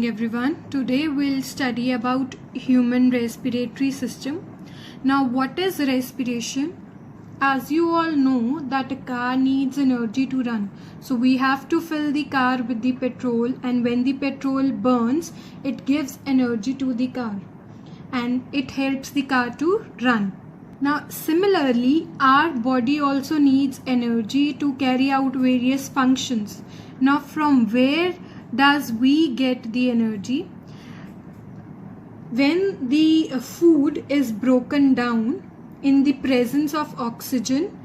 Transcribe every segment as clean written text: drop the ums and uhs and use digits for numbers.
Everyone, today we'll study about human respiratory system. Now, what is respiration? As you all know that a car needs energy to run, so we have to fill the car with the petrol, and when the petrol burns it gives energy to the car and it helps the car to run. Now similarly, our body also needs energy to carry out various functions. Now from where does we get the energy? When the food is broken down in the presence of oxygen,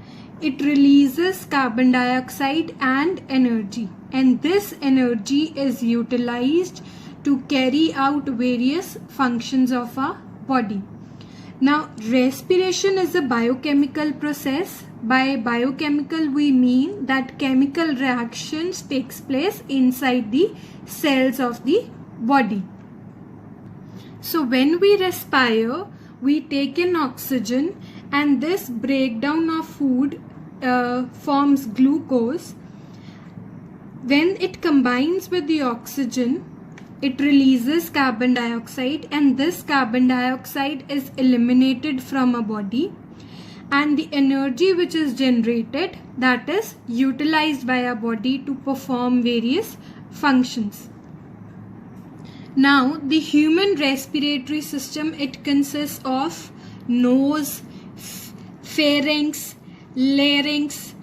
it releases carbon dioxide and energy, and this energy is utilized to carry out various functions of our body. Now respiration is a biochemical process. By biochemical we mean that chemical reactions takes place inside the cells of the body. So when we respire, we take in oxygen, and this breakdown of food forms glucose. When it combines with the oxygen, it releases carbon dioxide, and this carbon dioxide is eliminated from a body, and the energy which is generated, that is utilized by our body to perform various functions. Now the human respiratory system, it consists of nose, pharynx, larynx,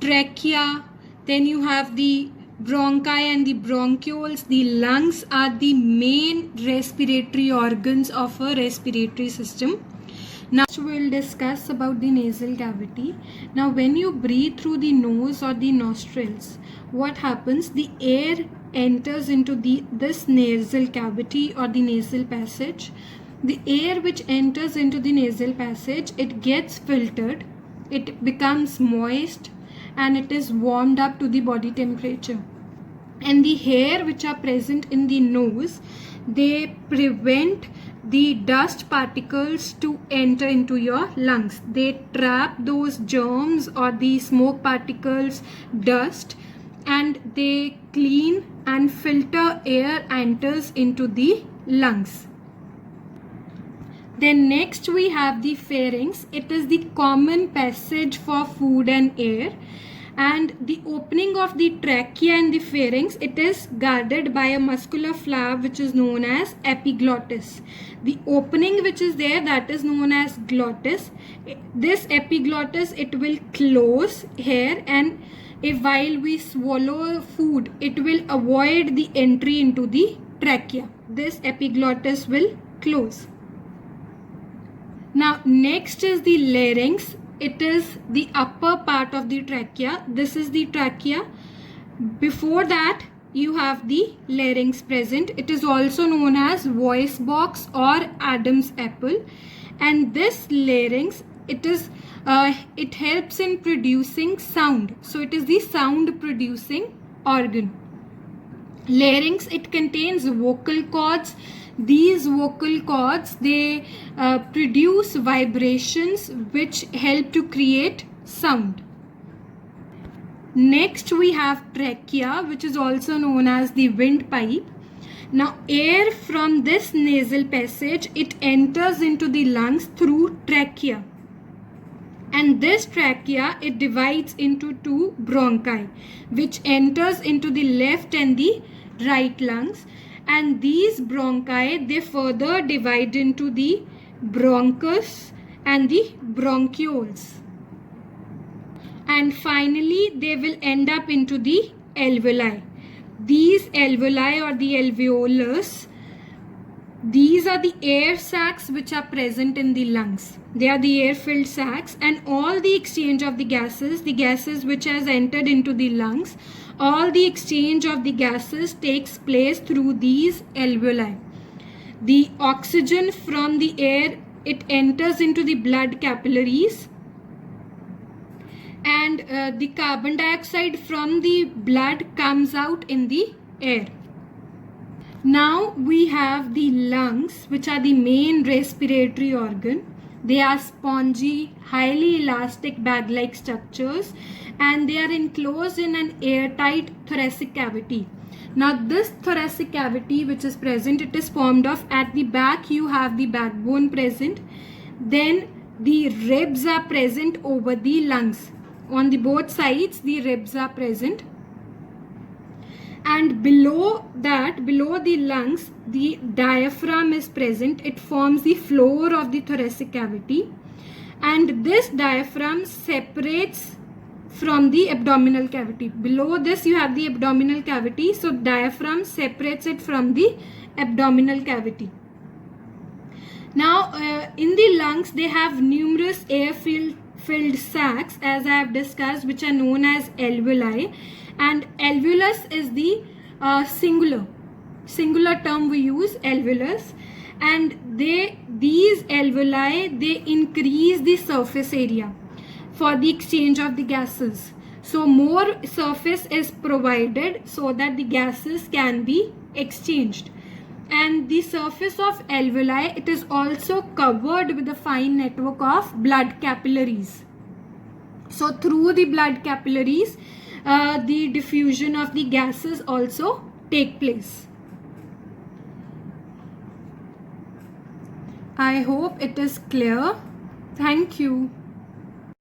trachea, then you have the bronchi and the bronchioles. The lungs are the main respiratory organs of a respiratory system. Now we will discuss about the nasal cavity. Now when you breathe through the nose or the nostrils, what happens? The air enters into this nasal cavity or the nasal passage. The air which enters into the nasal passage, it gets filtered, it becomes moist, and it is warmed up to the body temperature. And the hair which are present in the nose, they prevent the dust particles to enter into your lungs. They trap those germs or the smoke particles, dust, and they clean and filter air enters into the lungs. Then next we have the pharynx. It is the common passage for food and air, and the opening of the trachea and the pharynx, it is guarded by a muscular flap which is known as epiglottis. The opening which is there, that is known as glottis. This epiglottis, it will close here, and if while we swallow food, it will avoid the entry into the trachea. This epiglottis will close. Now next is the larynx. It is the upper part of the trachea. This is the trachea. Before that you have the larynx present. It is also known as voice box or Adam's apple, and this larynx, it helps in producing sound. So it is the sound producing organ. Larynx, it contains vocal cords. These vocal cords, they produce vibrations which help to create sound. Next we have trachea, which is also known as the windpipe. Now air from this nasal passage, it enters into the lungs through trachea, and this trachea, it divides into two bronchi which enters into the left and the right lungs, and these bronchi, they further divide into the bronchus and the bronchioles, and finally they will end up into the alveoli. These alveoli or the alveolus, these are the air sacs which are present in the lungs. They are the air filled sacs, and all the exchange of the gases which has entered into the lungs, all the exchange of the gases takes place through these alveoli. The oxygen from the air, it enters into the blood capillaries, and the carbon dioxide from the blood comes out in the air. Now we have the lungs, which are the main respiratory organ. They are spongy, highly elastic bag-like structures, and they are enclosed in an airtight thoracic cavity. Now this thoracic cavity which is present, it is formed of, at the back you have the backbone present, then the ribs are present over the lungs. On the both sides the ribs are present, and below that, below the lungs, the diaphragm is present. It forms the floor of the thoracic cavity, and this diaphragm separates from the abdominal cavity. Below this you have the abdominal cavity, so diaphragm separates it from the abdominal cavity. Now in the lungs they have numerous air filled sacs, as I have discussed, which are known as alveoli, and alveolus is the singular term we use, alveolus, and these alveoli, they increase the surface area for the exchange of the gases. So more surface is provided so that the gases can be exchanged. And the surface of alveoli, it is also covered with a fine network of blood capillaries. So through the blood capillaries, the diffusion of the gases also take place. I hope it is clear. Thank you.